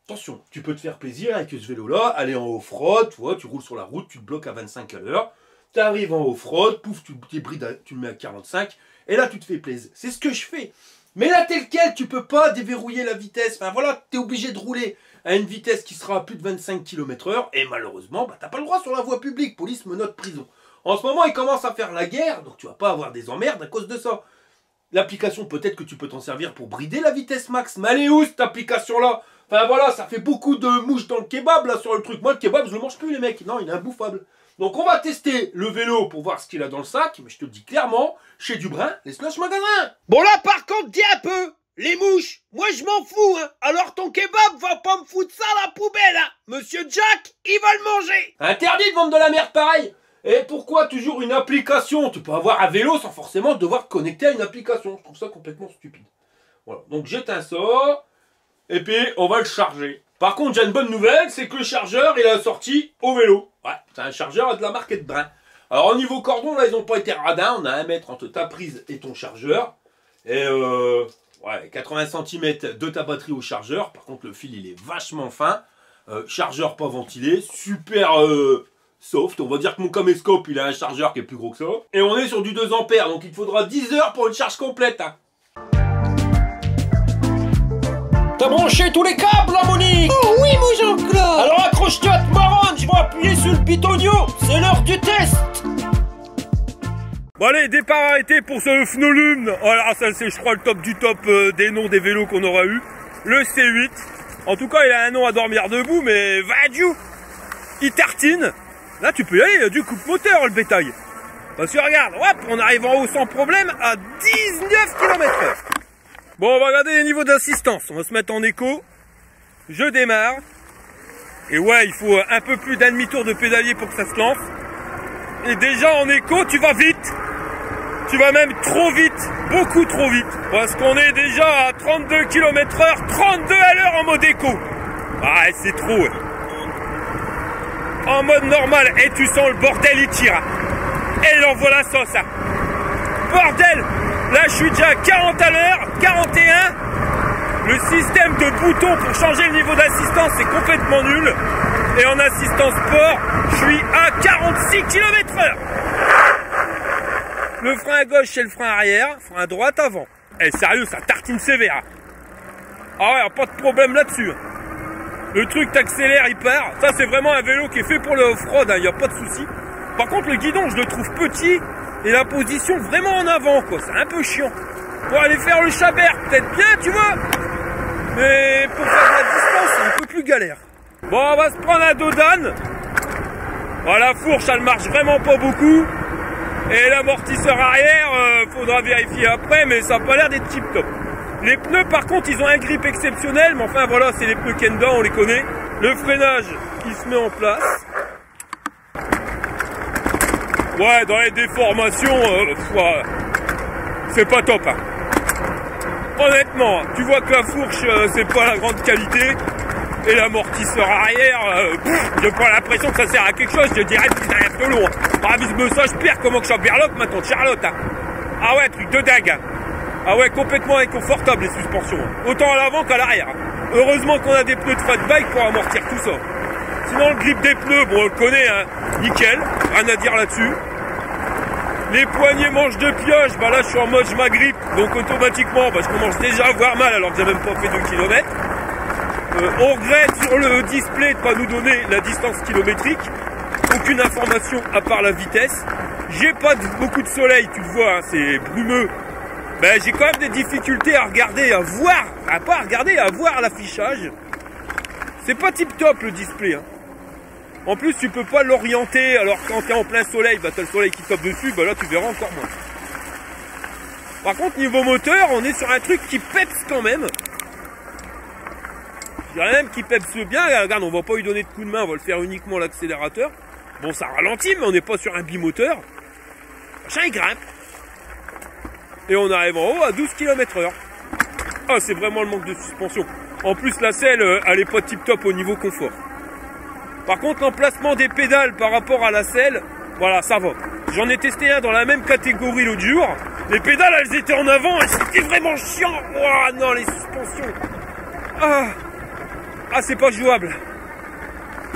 Attention, tu peux te faire plaisir avec ce vélo-là, aller en off-road, tu vois, tu roules sur la route, tu te bloques à 25 à l'heure. Tu arrives en off-road, pouf, tu débrides, tu le mets à 45, et là, tu te fais plaisir. C'est ce que je fais. Mais là, tel quel, tu peux pas déverrouiller la vitesse. Enfin voilà, tu es obligé de rouler à une vitesse qui sera à plus de 25 km/h. Et malheureusement, bah, tu n'as pas le droit sur la voie publique. Police, menottes, prison. En ce moment, ils commencent à faire la guerre. Donc tu vas pas avoir des emmerdes à cause de ça. L'application, peut-être que tu peux t'en servir pour brider la vitesse max. Mais elle est où cette application-là? Enfin voilà, ça fait beaucoup de mouches dans le kebab là sur le truc. Moi, le kebab, je le mange plus les mecs. Non, il est imbouffable. Donc on va tester le vélo pour voir ce qu'il a dans le sac. Mais je te le dis clairement, chez Dubrin, les slash magasins. Bon là par contre, dis un peu. Les mouches, moi je m'en fous, hein. Alors ton kebab va pas me foutre ça à la poubelle, hein. Monsieur Jack, il va le manger. Interdit de vendre de la merde pareil. Et pourquoi toujours une application? Tu peux avoir un vélo sans forcément devoir te connecter à une application. Je trouve ça complètement stupide. Voilà, donc j'éteins ça. Et puis on va le charger. Par contre, j'ai une bonne nouvelle, c'est que le chargeur, il a sorti au vélo. Ouais, c'est un chargeur de la marque Edbrin. Alors au niveau cordon, là, ils n'ont pas été radins. On a 1 mètre entre ta prise et ton chargeur. Et ouais, 80 cm de ta batterie au chargeur. Par contre, le fil, il est vachement fin. Chargeur pas ventilé. Super soft. On va dire que mon caméscope, il a un chargeur qui est plus gros que ça. Et on est sur du 2 ampères. Donc il te faudra 10 heures pour une charge complète. Hein. T'as branché tous les câbles, là, Monique? Oh oui, mon Jean-Claude. Alors accroche-toi, te marronne, je vais appuyer sur le bitonio. C'est l'heure du test. Bon allez, départ arrêté pour ce Fnolum. Voilà, ça c'est je crois le top du top des noms des vélos qu'on aura eu. Le C8. En tout cas, il a un nom à dormir debout, mais va Dieu. Il tartine. Là, tu peux y aller, il y a du coupe-moteur, le bétail. Parce que regarde, hop, on arrive en haut sans problème à 19 km/h. Bon, on va regarder les niveaux d'assistance. On va se mettre en écho. Je démarre. Et ouais, il faut un peu plus d'un demi-tour de pédalier pour que ça se lance. Et déjà en écho, tu vas vite. Tu vas même trop vite. Beaucoup trop vite. Parce qu'on est déjà à 32 km/h, 32 à l'heure en mode écho. Ah, c'est trop. Ouais. En mode normal. Et tu sens le bordel, il tire. Et il envoie la sauce. Hein. Bordel! Là, je suis déjà à 40 à l'heure, 41. Le système de boutons pour changer le niveau d'assistance est complètement nul. Et en assistance sport, je suis à 46 km/h. Le frein à gauche, c'est le frein arrière. Frein à droite, avant. Eh, sérieux, ça tartine sévère. Ah ouais, pas de problème là-dessus. Le truc, t'accélères, il part. Ça, c'est vraiment un vélo qui est fait pour le off-road, il n'y a pas de souci. Par contre, le guidon, je le trouve petit. Et la position vraiment en avant, quoi. C'est un peu chiant. Pour aller faire le chabert, peut-être bien, tu vois. Mais pour faire de la distance, c'est un peu plus galère. Bon, on va se prendre un dos d'âne. Bon, la fourche, elle marche vraiment pas beaucoup. Et l'amortisseur arrière, faudra vérifier après, mais ça n'a pas l'air d'être tip top. Les pneus, par contre, ils ont un grip exceptionnel. Mais enfin, voilà, c'est les pneus Kenda, on les connaît. Le freinage qui se met en place. Ouais, dans les déformations, c'est pas top. Hein. Honnêtement, tu vois que la fourche, c'est pas la grande qualité. Et l'amortisseur arrière, j'ai pas l'impression que ça sert à quelque chose. Je dirais que c'est un peu long. Ah, ça, je perds comment que je suis en berloque maintenant, Charlotte. Hein. Ah ouais, truc de dingue. Hein. Ah ouais, complètement inconfortable les suspensions. Autant à l'avant qu'à l'arrière. Heureusement qu'on a des pneus de fat bike pour amortir tout ça. Sinon, le grip des pneus, bon, on le connaît, hein. Nickel, rien à dire là-dessus. Les poignées manches de pioche, bah là je suis en mode je m'agrippe, donc automatiquement bah, je commence déjà à avoir mal alors que j'ai même pas fait 2 km. On regrette sur le display de pas nous donner la distance kilométrique. Aucune information à part la vitesse. J'ai pas beaucoup de soleil, tu le vois, hein, c'est brumeux. Ben, j'ai quand même des difficultés à regarder, à voir, pas à regarder, à voir l'affichage. C'est pas tip top le display. Hein. En plus, tu peux pas l'orienter, alors quand tu es en plein soleil, bah, tu as le soleil qui tape dessus, bah, là tu verras encore moins. Par contre, niveau moteur, on est sur un truc qui peps quand même. Je dirais même qui peps bien. Regarde, on va pas lui donner de coup de main, on va le faire uniquement à l'accélérateur. Bon, ça ralentit, mais on n'est pas sur un bimoteur. Machin, il grimpe. Et on arrive en haut à 12 km/h. Ah, c'est vraiment le manque de suspension. En plus, la selle, elle est pas tip top au niveau confort. Par contre, l'emplacement des pédales par rapport à la selle, voilà, ça va. J'en ai testé un dans la même catégorie l'autre jour. Les pédales, elles étaient en avant et c'était vraiment chiant. Oh non, les suspensions. Ah, c'est pas jouable.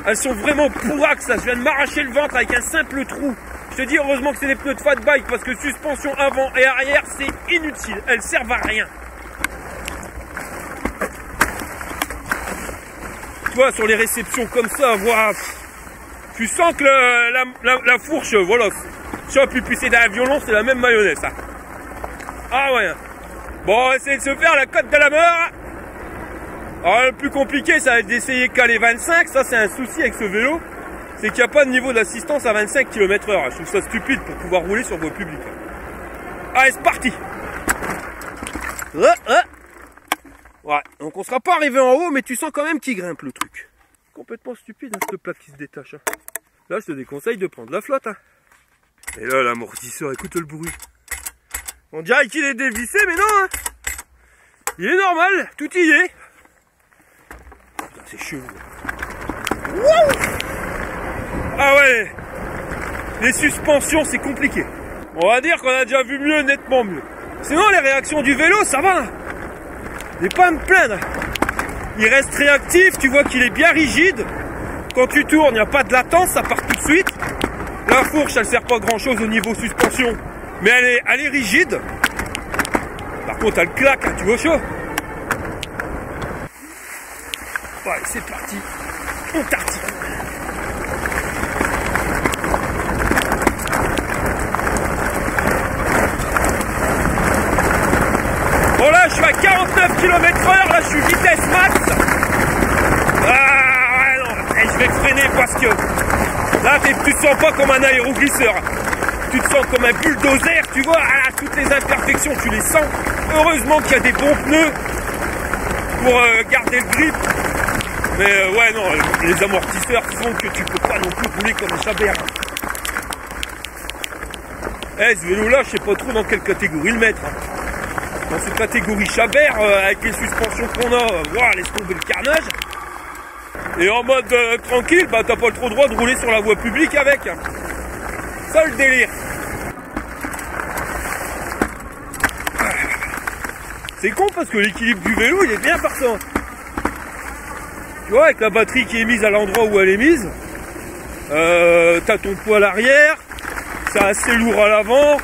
Elles sont vraiment pourrax, ça. Je viens de m'arracher le ventre avec un simple trou. Je te dis, heureusement que c'est des pneus de fat bike parce que suspension avant et arrière, c'est inutile. Elles servent à rien. Tu vois, sur les réceptions comme ça, voilà, tu sens que la fourche, voilà, chope et puis c'est d'un violon, c'est la même mayonnaise. Ça. Ah ouais. Bon, on va essayer de se faire la côte de la mort. Alors, le plus compliqué, ça va être d'essayer caler 25. Ça, c'est un souci avec ce vélo. C'est qu'il n'y a pas de niveau d'assistance à 25 km/h. Je trouve ça stupide pour pouvoir rouler sur voie publique. Allez, c'est parti. Ouais, donc on sera pas arrivé en haut, mais tu sens quand même qu'il grimpe le truc. Complètement stupide, hein, cette plaque qui se détache. Hein. Là, je te déconseille de prendre la flotte. Hein. Et là, l'amortisseur, écoute le bruit. On dirait qu'il est dévissé, mais non. Hein. Il est normal, tout y est. Putain, c'est chelou. Wouh! Ah ouais, les suspensions, c'est compliqué. On va dire qu'on a déjà vu mieux, nettement mieux. Sinon, les réactions du vélo, ça va. J'ai pas à me plaindre. Il reste réactif, tu vois qu'il est bien rigide. Quand tu tournes, il n'y a pas de latence, ça part tout de suite. La fourche, elle sert pas grand chose au niveau suspension, mais elle est rigide. Par contre, elle claque, hein, tu vois chaud. Ouais, c'est parti. On tartine. Bon là je suis à 49 km/h, là je suis vitesse max. Ah ouais non, et je vais freiner parce que là tu te sens pas comme un aéroglisseur. Tu te sens comme un bulldozer, tu vois, ah, toutes les imperfections tu les sens. Heureusement qu'il y a des bons pneus pour garder le grip. Mais ouais non, les amortisseurs font que tu peux pas non plus rouler comme un chabert. Eh, ce vélo là, je sais pas trop dans quelle catégorie le mettre. Hein. Dans cette catégorie chabert, avec les suspensions qu'on a, voilà, laisse tomber le carnage. Et en mode tranquille, bah t'as pas trop le droit de rouler sur la voie publique avec. Hein. Ça le délire. C'est con parce que l'équilibre du vélo il est bien par ça. Tu vois, avec la batterie qui est mise à l'endroit où elle est mise, t'as ton poids à l'arrière, c'est assez lourd à l'avant.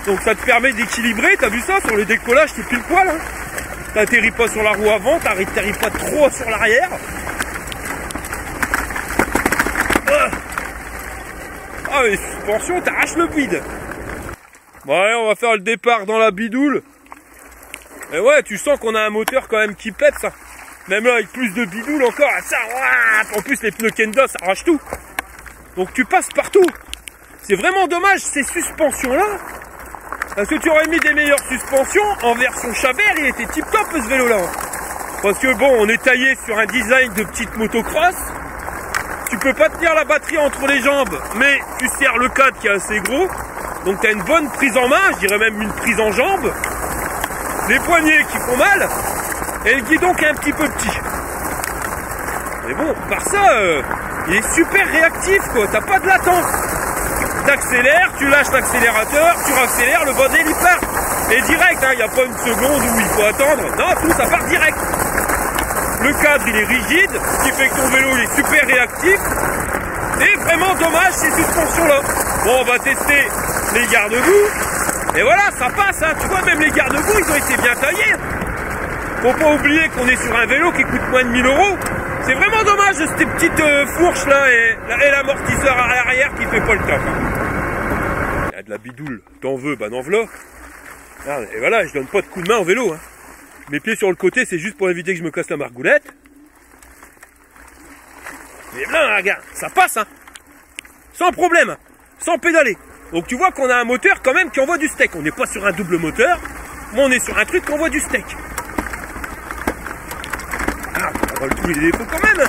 Donc ça te permet d'équilibrer, t'as vu ça sur le décollage, c'est pile poil. Hein. T'atterris pas sur la roue avant, t'atterris pas trop sur l'arrière. Ah mais suspension, t'arraches le vide. Bon allez, on va faire le départ dans la bidoule. Et ouais, tu sens qu'on a un moteur quand même qui pète ça. Même là avec plus de bidoule encore, ça, en plus les pneus Kenda ça arrache tout. Donc tu passes partout. C'est vraiment dommage ces suspensions là. Parce que tu aurais mis des meilleures suspensions en version chabert, il était tip top ce vélo là. Parce que bon, on est taillé sur un design de petite motocross. Tu peux pas tenir la batterie entre les jambes, mais tu serres le cadre qui est assez gros. Donc tu as une bonne prise en main, je dirais même une prise en jambe. Les poignets qui font mal. Et le guidon qui est un petit peu petit. Mais bon, par ça, il est super réactif, quoi. T'as pas de latence. T'accélères, tu lâches l'accélérateur, tu raccélères, le bordel il part. Et direct, il n'y a pas une seconde où il faut attendre. Non, tout ça part direct. Le cadre il est rigide, ce qui fait que ton vélo il est super réactif. Et vraiment dommage ces suspensions là. Bon, on va tester les garde-boue. Et voilà, ça passe, hein. Tu vois, même les garde-boue ils ont été bien taillés. Faut pas oublier qu'on est sur un vélo qui coûte moins de 1000 €. C'est vraiment dommage ces petites fourches là et l'amortisseur arrière qui fait pas le taf. Il y a de la bidoule, t'en veux, bah n'en v'là. Et voilà, je donne pas de coup de main au vélo. Hein. Mes pieds sur le côté, c'est juste pour éviter que je me casse la margoulette. Mais là, regarde, ça passe, hein. Sans problème, sans pédaler. Donc tu vois qu'on a un moteur quand même qui envoie du steak. On n'est pas sur un double moteur, mais on est sur un truc qui envoie du steak. Ah, on vole tous les défauts quand même.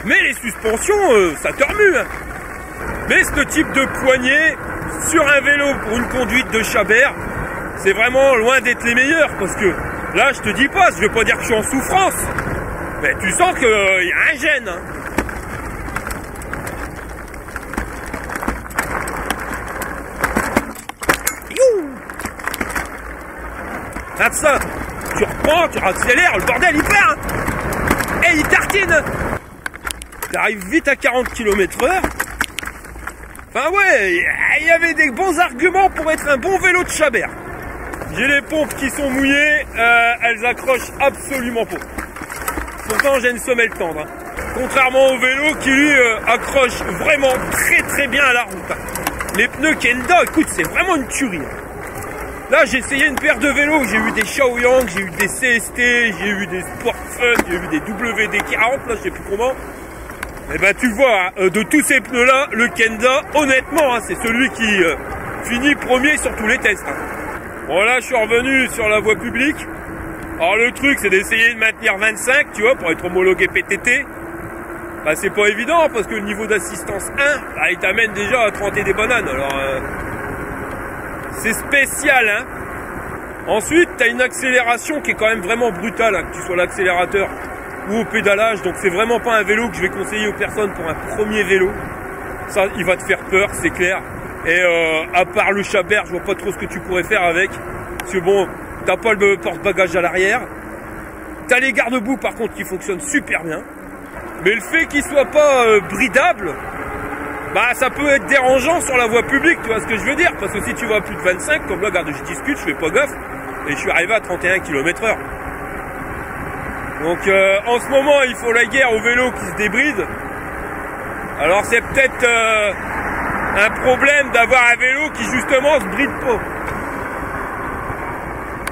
Mais les suspensions, ça te remue. Hein. Mais ce type de poignée sur un vélo pour une conduite de Chabert, c'est vraiment loin d'être les meilleurs. Parce que là, je te dis pas, je vais pas dire que je suis en souffrance. Mais tu sens qu'il y a un gêne. Hein. Regarde ça. Tu reprends, tu accélères, le bordel il perd. Hein. Et il tartine. Tu arrives vite à 40 km/h. Enfin ouais, il y avait des bons arguments pour être un bon vélo de Chabert. J'ai les pompes qui sont mouillées, elles accrochent absolument pas. Pourtant j'ai une semelle tendre. Hein. Contrairement au vélo qui lui accroche vraiment très bien à la route. Hein. Les pneus Kenda, écoute, c'est vraiment une tuerie. Hein. Là j'ai essayé une paire de vélos, j'ai eu des Shaoyang, j'ai eu des CST, j'ai eu des Sportfun, j'ai eu des WD40, là je sais plus comment. Et ben tu vois, hein, de tous ces pneus là, le Kenda, honnêtement, hein, c'est celui qui finit premier sur tous les tests. Hein. Bon là je suis revenu sur la voie publique. Alors le truc c'est d'essayer de maintenir 25, tu vois, pour être homologué PTT. Bah c'est pas évident parce que le niveau d'assistance 1, bah, il t'amène déjà à 30 et des bananes. Alors c'est spécial, hein. Ensuite t'as une accélération qui est quand même vraiment brutale, hein, que tu sois l'accélérateur ou au pédalage. Donc c'est vraiment pas un vélo que je vais conseiller aux personnes pour un premier vélo. Ça il va te faire peur, c'est clair. Et à part le Chabert, je vois pas trop ce que tu pourrais faire avec. Parce que bon, t'as pas le porte-bagages à l'arrière. T'as les garde-boue par contre qui fonctionnent super bien. Mais le fait qu'il soit pas bridable, bah ça peut être dérangeant sur la voie publique, tu vois ce que je veux dire. Parce que si tu vas à plus de 25, comme là, regarde, je discute, je fais pas gaffe. Et je suis arrivé à 31 km/h. Donc en ce moment, il faut la guerre au vélo qui se débride. Alors c'est peut-être un problème d'avoir un vélo qui justement se bride pas.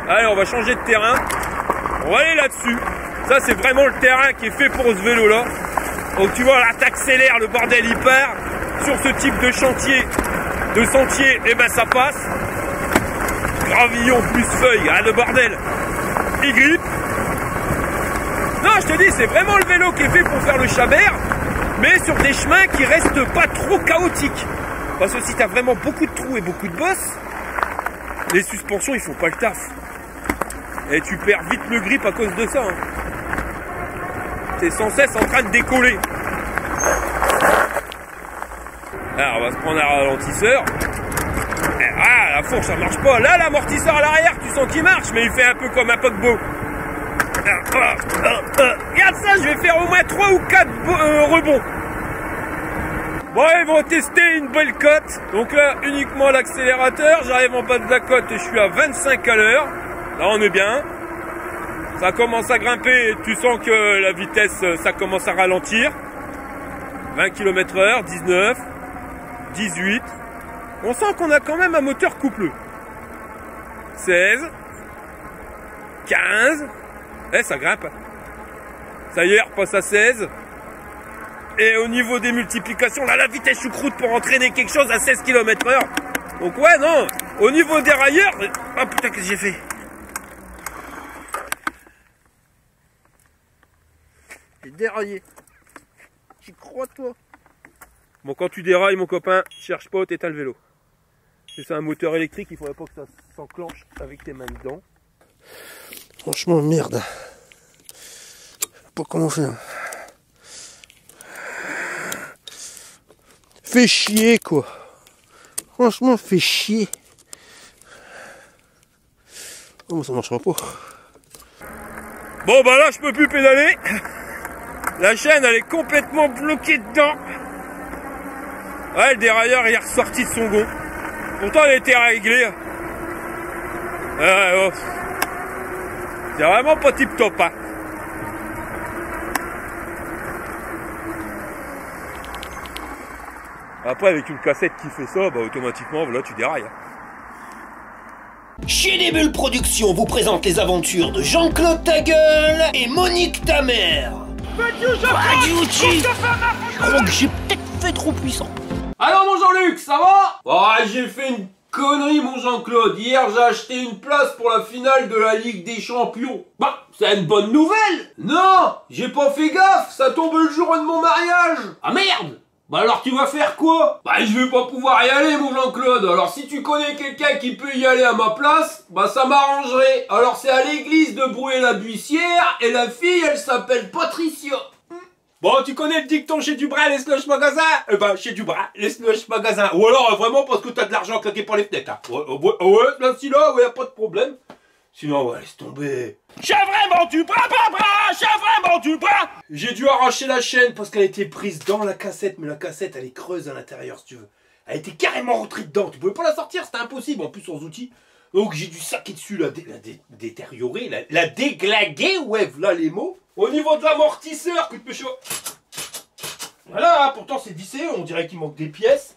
Allez, on va changer de terrain. On va aller là-dessus. Ça, c'est vraiment le terrain qui est fait pour ce vélo-là. Donc, tu vois, là, t'accélères, le bordel, il part. Sur ce type de chantier, de sentier, et ben ça passe. Gravillon plus feuille, ah, le bordel. Il grippe. Non, je te dis, c'est vraiment le vélo qui est fait pour faire le Chabert, mais sur des chemins qui restent pas trop chaotiques. Parce que si t'as vraiment beaucoup de trous et beaucoup de bosses, les suspensions, ils font pas le taf. Et tu perds vite le grip à cause de ça. Hein. T'es sans cesse en train de décoller. Alors, on va se prendre un ralentisseur. Ah, la fourche, ça marche pas. Là, l'amortisseur à l'arrière, tu sens qu'il marche, mais il fait un peu comme un paquebot. Regarde ça, je vais faire au moins 3 ou 4 rebonds. Bon, ils vont tester une belle cote. Donc là, uniquement l'accélérateur. J'arrive en bas de la cote et je suis à 25 à l'heure. Là, on est bien. Ça commence à grimper. Tu sens que la vitesse, ça commence à ralentir. 20 km/h, 19, 18. On sent qu'on a quand même un moteur coupleux. 16, 15. Eh, ça grimpe. Ça y est, on repasse à 16. Et au niveau des multiplications, là, la vitesse choucroute pour entraîner quelque chose à 16 km/h. Donc ouais, non. Au niveau des railleurs... Ah putain, qu'est-ce que j'ai fait? dérailler. J'y crois, toi. Bon, quand tu dérailles, mon copain, cherche pas, t'éteins le vélo. C'est un moteur électrique, il faudrait pas que ça s'enclenche avec tes mains dedans. Franchement, merde. Je sais pas comment faire. Fait chier, quoi. Franchement, fait chier. Oh, ça marchera pas. Bon, bah là, je peux plus pédaler. La chaîne, elle est complètement bloquée dedans. Ouais, le dérailleur, il est ressorti de son gond. Pourtant, elle était réglée. Ouais, c'est vraiment pas tip top, hein. Après, avec une cassette qui fait ça, bah automatiquement, voilà, tu dérailles. Chez des Bulles Productions vous présente les aventures de Jean-Claude Tagueul et Monique Tamer. Je crois que j'ai peut-être fait trop puissant. Alors mon Jean-Luc, ça va? Ouais, j'ai fait une connerie mon Jean-Claude. Hier j'ai acheté une place pour la finale de la Ligue des Champions. Bah, c'est une bonne nouvelle. Non, j'ai pas fait gaffe, ça tombe le jour de mon mariage. Ah merde. Bah alors tu vas faire quoi? Bah je vais pas pouvoir y aller mon Jean-Claude. Alors si tu connais quelqu'un qui peut y aller à ma place, bah ça m'arrangerait. Alors c'est à l'église de Brouet-la-Buissière et la fille elle s'appelle Patricia. Bon, tu connais le dicton chez Dubras, les slush magasins? Bah, chez Dubras, les slush magasins. Ou alors, vraiment, parce que t'as de l'argent claqué par les fenêtres, hein. Ouais, là, si là, ouais, pas de problème. Sinon, ouais, laisse tomber. J'ai vraiment du bras, j'ai vraiment du bras. J'ai dû arracher la chaîne parce qu'elle était prise dans la cassette, mais la cassette, elle est creuse à l'intérieur, si tu veux. Elle était carrément rentrée dedans. Tu pouvais pas la sortir, c'était impossible, en plus sans outils. Donc, j'ai dû saquer dessus, la détériorer, la déglaguer, ouais, voilà les mots. Au niveau de l'amortisseur, coup de pécho. Voilà, pourtant c'est vissé, on dirait qu'il manque des pièces.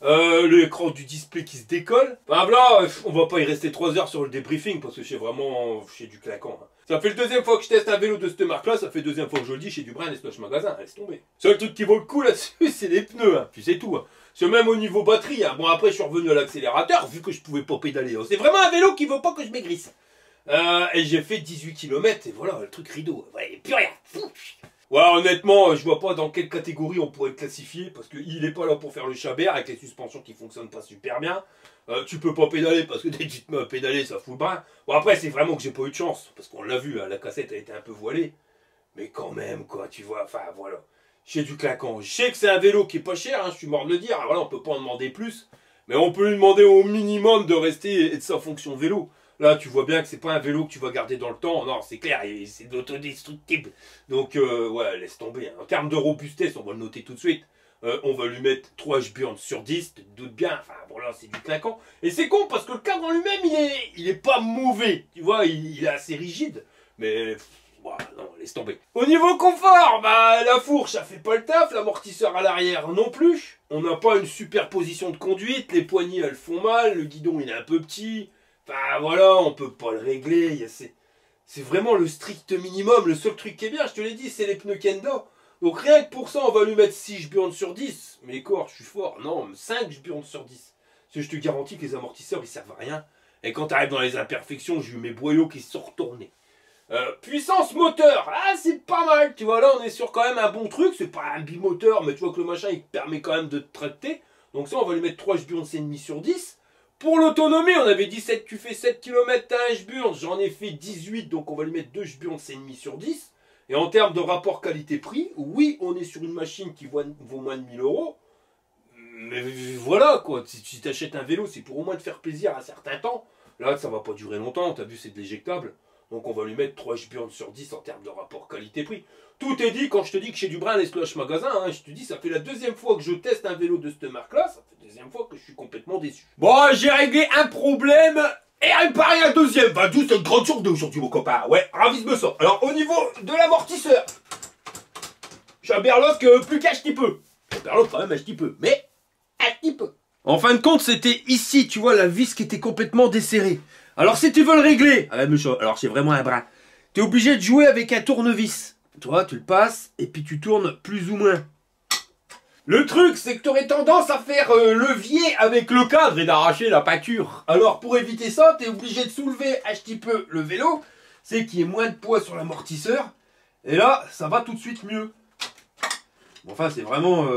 L'écran du display qui se décolle. Bah là, on va pas y rester 3 heures sur le débriefing parce que c'est vraiment chez du claquant. Hein. Ça fait le deuxième fois que je teste un vélo de cette marque-là, ça fait deuxième fois que je le dis chez Dubras et Slush Magasin, laisse tomber. Seul truc qui vaut le coup là-dessus, c'est les pneus, hein. Tu sais tout. Hein. C'est même au niveau batterie. Hein. Bon, après, je suis revenu à l'accélérateur vu que je pouvais pas pédaler. Hein. C'est vraiment un vélo qui veut pas que je maigrisse. Et j'ai fait 18 km et voilà, le truc rideau. Ouais, plus rien. Ouais, honnêtement, je vois pas dans quelle catégorie on pourrait le classifier parce qu'il est pas là pour faire le chabert avec les suspensions qui fonctionnent pas super bien. Tu peux pas pédaler parce que dès que tu te mets à pédaler, ça fout le brin. Bon, après, c'est vraiment que j'ai pas eu de chance parce qu'on l'a vu, hein, la cassette a été un peu voilée. Mais quand même, quoi, tu vois, enfin voilà. J'ai du claquant. Je sais que c'est un vélo qui est pas cher, hein, je suis mort de le dire. Voilà, on peut pas en demander plus. Mais on peut lui demander au minimum de rester et de sa fonction vélo. Là, tu vois bien que c'est pas un vélo que tu vas garder dans le temps. Non, c'est clair, c'est autodestructible. Donc, ouais, laisse tomber. En termes de robustesse, on va le noter tout de suite. On va lui mettre 3 H-Burn sur 10, tu te doutes bien. Enfin, bon, là, c'est du claquant. Et c'est con, parce que le cadre en lui-même, il est pas mauvais. Tu vois, il est assez rigide. Mais, voilà, non, laisse tomber. Au niveau confort, bah, la fourche, ça fait pas le taf. L'amortisseur à l'arrière, non plus. On n'a pas une super position de conduite. Les poignées, elles font mal. Le guidon, il est un peu petit. Enfin voilà, on peut pas le régler, c'est vraiment le strict minimum. Le seul truc qui est bien, je te l'ai dit, c'est les pneus Kenda. Donc rien que pour ça, on va lui mettre 6 H-Burn sur 10. Mais corps, je suis fort. Non, 5 H-Burn sur 10. Parce que je te garantis que les amortisseurs, ils servent à rien. Et quand tu arrives dans les imperfections, j'ai eu mes boyaux qui se sont retournés. Puissance moteur, ah c'est pas mal, tu vois, là on est sur quand même un bon truc. C'est pas un bimoteur, mais tu vois que le machin, il permet quand même de te tracter. Donc ça, on va lui mettre 3 H-Burn, c'est demi sur 10. Pour l'autonomie, on avait dit tu fais 7 km, t'as un H-Burn, j'en ai fait 18, donc on va lui mettre 2 H-Burn, c'est demi sur 10. Et en termes de rapport qualité-prix, oui, on est sur une machine qui vaut moins de 1000 €. Mais voilà, quoi, si tu t'achètes un vélo, c'est pour au moins te faire plaisir un certain temps. Là, ça va pas durer longtemps, t'as vu, c'est de l'éjectable. Donc on va lui mettre 3 H-Burn sur 10 en termes de rapport qualité-prix. Tout est dit quand je te dis que chez Dubras et Slush Magasin, hein, je te dis, ça fait la deuxième fois que je teste un vélo de cette marque-là, ça fait la deuxième fois que je suis complètement déçu. Bon, j'ai réglé un problème et réparé un deuxième. Bah, d'où cette grande journée aujourd'hui, mon copain. Ouais, ravise-me ça. Alors, au niveau de l'amortisseur, j'ai un berloque plus qu'un petit peu. Un berloque quand même un petit peu, mais un petit peu. En fin de compte, c'était ici, tu vois, la vis qui était complètement desserrée. Alors, si tu veux le régler, alors c'est vraiment un bras, tu es obligé de jouer avec un tournevis. Tu vois, tu le passes et puis tu tournes plus ou moins. Le truc, c'est que tu aurais tendance à faire levier avec le cadre et d'arracher la pâture. Alors, pour éviter ça, tu es obligé de soulever un petit peu le vélo. C'est qu'il y ait moins de poids sur l'amortisseur. Et là, ça va tout de suite mieux. Bon, enfin, c'est vraiment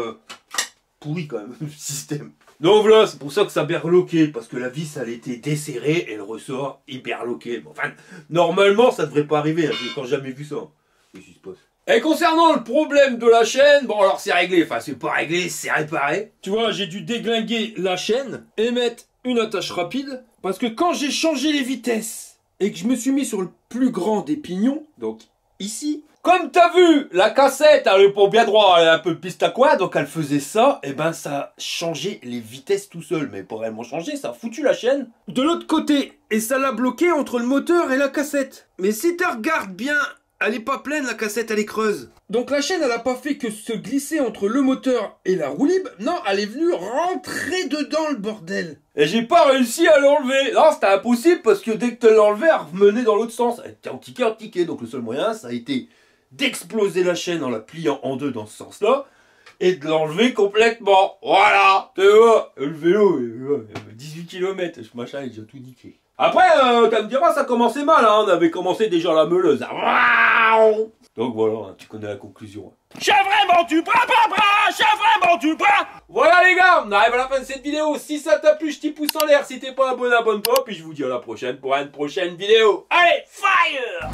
pourri quand même, le système. Donc voilà, c'est pour ça que ça berloqué, parce que la vis, elle était desserrée et le ressort hyperloqué. Bon, enfin, normalement, ça devrait pas arriver, hein. J'ai encore jamais vu ça. Qu'est-ce qui se passe? Et concernant le problème de la chaîne, bon alors c'est réglé, enfin c'est pas réglé, c'est réparé. Tu vois, j'ai dû déglinguer la chaîne et mettre une attache rapide, parce que quand j'ai changé les vitesses et que je me suis mis sur le plus grand des pignons, donc ici, comme t'as vu, la cassette, elle est pas bien droit, elle est un peu piste à quoi, donc elle faisait ça, et ben ça a changé les vitesses tout seul, mais pas réellement changé, ça a foutu la chaîne de l'autre côté, et ça l'a bloqué entre le moteur et la cassette. Mais si tu regardes bien, elle est pas pleine, la cassette, elle est creuse. Donc la chaîne, elle a pas fait que se glisser entre le moteur et la roue libre. Non, elle est venue rentrer dedans, le bordel. Et j'ai pas réussi à l'enlever. Non, c'était impossible parce que dès que tu l'enlevais, elle remenait dans l'autre sens. Elle était en ticket. Donc le seul moyen, ça a été d'exploser la chaîne en la pliant en deux dans ce sens-là. Et de l'enlever complètement. Voilà. Tu vois, le vélo, 18 km. Ce machin, il a déjà tout niqué. Après, tu me diras, ça commençait mal, hein. On avait commencé déjà la meuleuse. Donc voilà, tu connais la conclusion. J'ai vraiment du bras, j'ai vraiment du bras. Voilà les gars, on arrive à la fin de cette vidéo. Si ça t'a plu, je t'y pouce en l'air. Si t'es pas abonné, abonne-toi. Puis je vous dis à la prochaine pour une prochaine vidéo. Allez, fire!